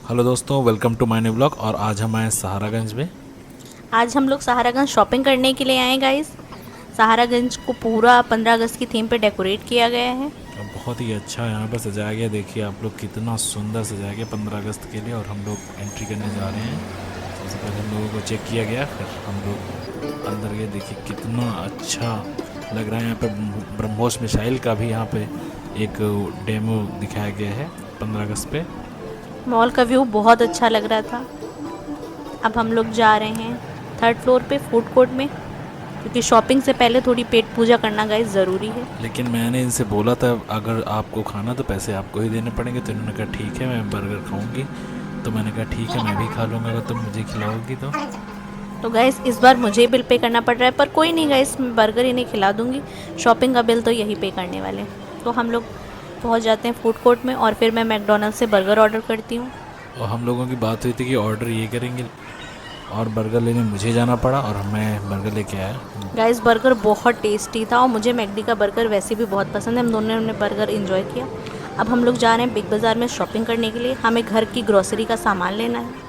Hello दोस्तों, welcome to my new blog. और आज हम आए सहारागंज में। आज हम लोग सहारागंज शॉपिंग करने के लिए आए गाइस। सहारागंज को पूरा 15 अगस्त की थीम पे डेकोरेट किया गया है। अब बहुत ही अच्छा यहाँ पर सजाया गया। देखिए आप लोग, कितना सुंदर सजाया गया 15 अगस्त के लिए। और हम लोग एंट्री करने जा रहे हैं। सबसे पहले हम लोगों को चेक किया गया, फिर हम लोग अंदर गए। देखिए कितना अच्छा लग रहा है। यहाँ पे ब्रह्मोस मिसाइल का भी यहाँ पे एक डेमो दिखाया गया है 15 अगस्त पे। मॉल का व्यू बहुत अच्छा लग रहा था। अब हम लोग जा रहे हैं 3rd फ्लोर पे फूड कोर्ट में, क्योंकि शॉपिंग से पहले थोड़ी पेट पूजा करना गाइस ज़रूरी है। लेकिन मैंने इनसे बोला था अगर आपको खाना तो पैसे आपको ही देने पड़ेंगे। तो इन्होंने कहा ठीक है, मैं बर्गर खाऊंगी। तो मैंने कहा ठीक है, मैं भी खा लूँगा अगर तुम मुझे खिलाओगी तो गाइस इस बार मुझे बिल पे करना पड़ रहा है, पर कोई नहीं गाइस, मैं बर्गर इन्हें खिला दूंगी। शॉपिंग का बिल तो यही पे करने वाले हैं। तो हम लोग पहुंच जाते हैं फूड कोर्ट में और फिर मैं मैकडोनल्ड से बर्गर ऑर्डर करती हूँ। और हम लोगों की बात हुई थी कि ऑर्डर ये करेंगे। और बर्गर लेने मुझे जाना पड़ा और मैं बर्गर लेके आया। गाइस बर्गर बहुत टेस्टी था और मुझे मैकडी का बर्गर वैसे भी बहुत पसंद है। हम दोनों ने बर्गर इन्जॉय किया। अब हम लोग जा रहे हैं बिग बाज़ार में शॉपिंग करने के लिए। हमें घर की ग्रॉसरी का सामान लेना है।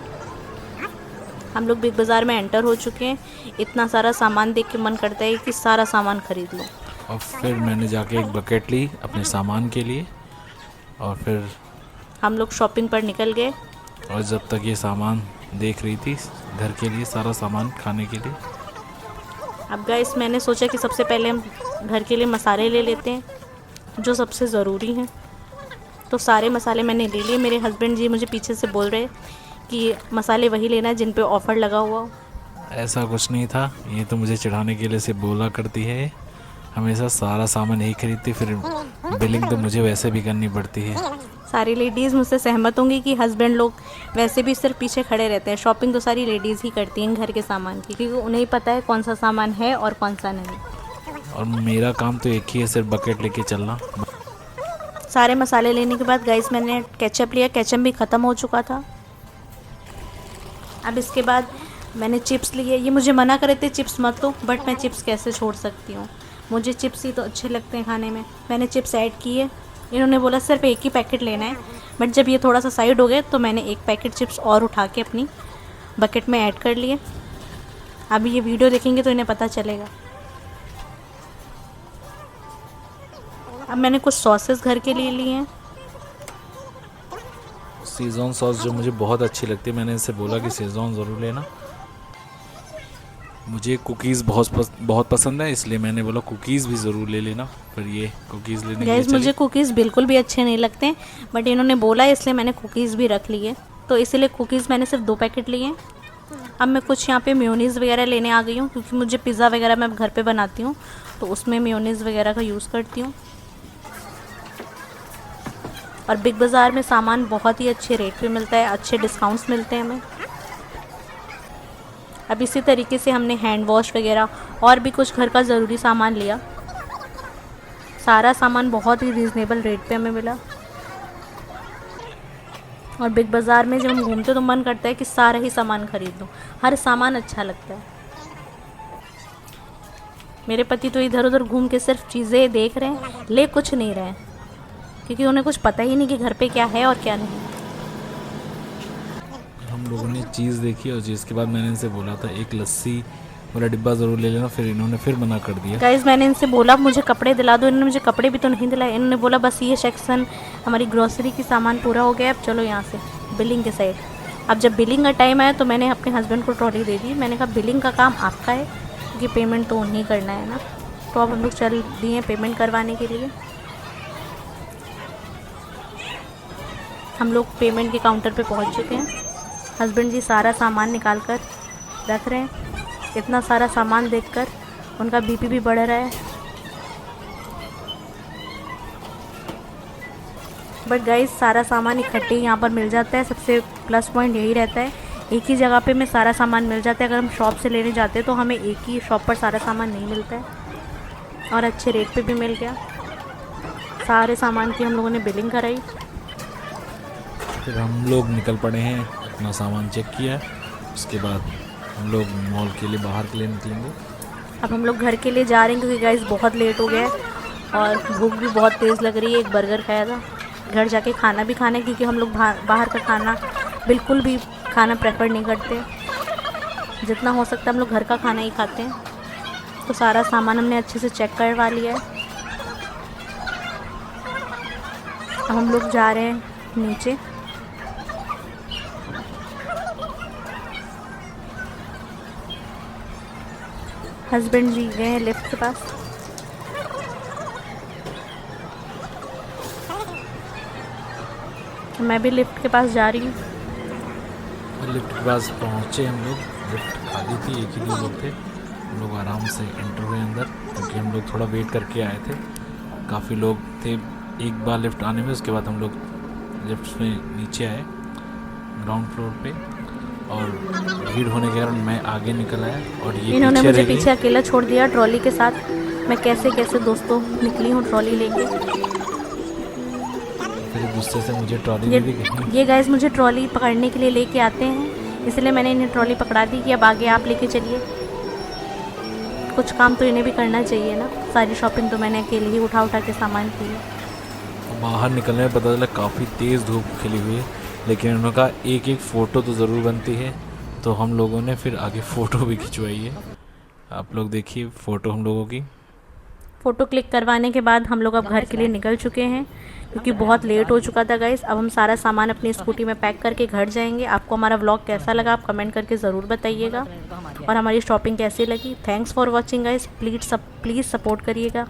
हम लोग बिग बाज़ार में एंटर हो चुके हैं। इतना सारा सामान देख के मन करता है कि सारा सामान खरीद लो। और फिर मैंने जाके एक बकेट ली अपने सामान के लिए। और फिर हम लोग शॉपिंग पर निकल गए। और जब तक ये सामान देख रही थी, घर के लिए सारा सामान खाने के लिए। अब गाइस मैंने सोचा कि सबसे पहले हम घर के लिए मसाले ले लेते हैं जो सबसे ज़रूरी हैं। तो सारे मसाले मैंने ले लिए। मेरे हस्बैंड जी मुझे पीछे से बोल रहे कि मसाले वही लेना है जिन पे ऑफ़र लगा हुआ हो। ऐसा कुछ नहीं था, ये तो मुझे चिढ़ाने के लिए से बोला करती है। हमेशा सारा सामान यही खरीदती, फिर बिलिंग तो मुझे वैसे भी करनी पड़ती है। सारी लेडीज़ मुझसे सहमत होंगी कि हस्बैंड लोग वैसे भी सिर्फ पीछे खड़े रहते हैं। शॉपिंग तो सारी लेडीज़ ही करती हैं घर के सामान की, क्योंकि उन्हें ही पता है कौन सा सामान है और कौन सा नहीं। और मेरा काम तो एक ही है, सिर्फ बकेट लेके चलना। सारे मसाले लेने के बाद गाइस मैंने केचप लिया। केचप भी ख़त्म हो चुका था। अब इसके बाद मैंने चिप्स लिए। ये मुझे मना करे थे चिप्स मत लो, बट मैं चिप्स कैसे छोड़ सकती हूँ। मुझे चिप्स ही तो अच्छे लगते हैं खाने में। मैंने चिप्स ऐड किए। इन्होंने बोला सिर्फ एक ही पैकेट लेना है, बट जब ये थोड़ा सा साइड हो गए तो मैंने एक पैकेट चिप्स और उठा के अपनी बकेट में ऐड कर लिए। अभी ये वीडियो देखेंगे तो इन्हें पता चलेगा। अब मैंने कुछ सॉसेस घर के लिए लिए हैं। सीज़न सॉस जो मुझे बहुत अच्छी लगती है, मैंने इनसे बोला कि सेज़ोन ज़रूर लेना। मुझे कुकीज़ बहुत पसंद है, इसलिए मैंने बोला कुकीज़ भी ज़रूर ले लेना। फिर ये कुकीज़ लेने के लिए गैस चले। मुझे कुकीज़ बिल्कुल भी अच्छे नहीं लगते, बट इन्होंने बोला इसलिए मैंने कुकीज़ भी रख लिए। तो इसीलिए कुकीज़ मैंने सिर्फ 2 पैकेट लिए हैं। अब मैं कुछ यहाँ पे मेयोनीज़ वगैरह लेने आ गई हूँ, क्योंकि मुझे पिज़्ज़ा वगैरह मैं घर पे बनाती हूँ तो उसमें मेयोनीज़ वगैरह का यूज़ करती हूँ। और बिग बाज़ार में सामान बहुत ही अच्छे रेट पे मिलता है, अच्छे डिस्काउंट्स मिलते हैं हमें। अब इसी तरीके से हमने हैंड वॉश वगैरह और भी कुछ घर का ज़रूरी सामान लिया। सारा सामान बहुत ही रीज़नेबल रेट पे हमें मिला। और बिग बाज़ार में जब हम घूमते तो मन करता है कि सारा ही सामान खरीद लो। हर सामान अच्छा लगता है। मेरे पति तो इधर उधर घूम के सिर्फ चीज़ें देख रहे हैं, ले कुछ नहीं रहे हैं, क्योंकि उन्हें कुछ पता ही नहीं कि घर पे क्या है और क्या नहीं। हम लोगों ने चीज़ देखी और जिसके बाद मैंने इनसे बोला था एक लस्सी वाला डिब्बा ज़रूर ले लेना। फिर इन्होंने फिर मना कर दिया। गाइस मैंने इनसे बोला मुझे कपड़े दिला दो। इन्होंने मुझे कपड़े भी तो नहीं दिलाए। इन्होंने बोला बस ये सेक्शन हमारी ग्रॉसरी की सामान पूरा हो गया, अब चलो यहाँ से बिलिंग के साइड। अब जब बिलिंग का टाइम आया तो मैंने अपने हस्बैंड को ट्रॉली दे दी। मैंने कहा बिलिंग का काम आपका है, क्योंकि पेमेंट तो उन्हीं करना है ना। तो अब हम लोग चल दिए पेमेंट करवाने के लिए। हम लोग पेमेंट के काउंटर पे पहुंच चुके हैं। हस्बैंड जी सारा सामान निकाल कर रख रहे हैं। इतना सारा सामान देखकर उनका बीपी भी बढ़ रहा है। बट गाइस सारा सामान इकट्ठे यहाँ पर मिल जाता है। सबसे प्लस पॉइंट यही रहता है, एक ही जगह पे में सारा सामान मिल जाता है। अगर हम शॉप से लेने जाते हैं तो हमें एक ही शॉप पर सारा सामान नहीं मिलता है, और अच्छे रेट पे भी मिल गया। सारे सामान की हम लोगों ने बिलिंग कराई। फिर हम लोग निकल पड़े हैं, अपना सामान चेक किया। उसके बाद हम लोग मॉल के लिए बाहर के लिए निकलेंगे। अब हम लोग घर के लिए जा रहे हैं, क्योंकि गाइस बहुत लेट हो गया है और भूख भी बहुत तेज़ लग रही है। एक बर्गर खाया था, घर जाके खाना भी खाना है, क्योंकि हम लोग बाहर का खाना बिल्कुल भी खाना प्रेफर नहीं करते। जितना हो सकता है हम लोग घर का खाना ही खाते हैं। तो सारा सामान हमने अच्छे से चेक करवा लिया है। अब हम लोग जा रहे हैं नीचे। हस्बैंड जी गए हैं लिफ्ट के पास। मैं भी लिफ्ट के पास जा रही हूँ। लिफ्ट के पास पहुँचे हम लोग। लिफ्ट खाली थी, एक ही दो लोग थे। हम लोग आराम से एंटर हुए अंदर, क्योंकि हम लोग थोड़ा वेट करके आए थे। काफ़ी लोग थे एक बार लिफ्ट आने में। उसके बाद हम लोग लिफ्ट में नीचे आए ग्राउंड फ्लोर पे, और भीड़ होने के कारण मैं आगे निकल आया और ये इन्होंने पीछे मुझे रह गई। पीछे अकेला छोड़ दिया ट्रॉली के साथ। मैं कैसे कैसे दोस्तों निकली हूँ ट्रॉली लेके। फिर गुस्से से मुझे ट्रॉली भी गई। ये गाइस मुझे ट्रॉली पकड़ने के लिए लेके आते हैं, इसलिए मैंने इन्हें ट्रॉली पकड़ा दी कि अब आगे आप लेके चलिए। कुछ काम तो इन्हें भी करना चाहिए ना। सारी शॉपिंग तो मैंने अकेले ही उठा के सामान की है। बाहर निकलने में पता चला काफ़ी तेज़ धूप खिली हुई है, लेकिन उन्होंने कहा एक एक फ़ोटो तो ज़रूर बनती है। तो हम लोगों ने फिर आगे फ़ोटो भी खिंचवाई है। आप लोग देखिए फ़ोटो हम लोगों की। फ़ोटो क्लिक करवाने के बाद हम लोग अब घर के लिए निकल चुके हैं, क्योंकि बहुत लेट हो चुका था गाइस। अब हम सारा सामान अपनी स्कूटी में पैक करके घर जाएंगे। आपको हमारा व्लॉग कैसा लगा आप कमेंट करके ज़रूर बताइएगा, और हमारी शॉपिंग कैसी लगी। Thanks for watching guys. Please support करिएगा।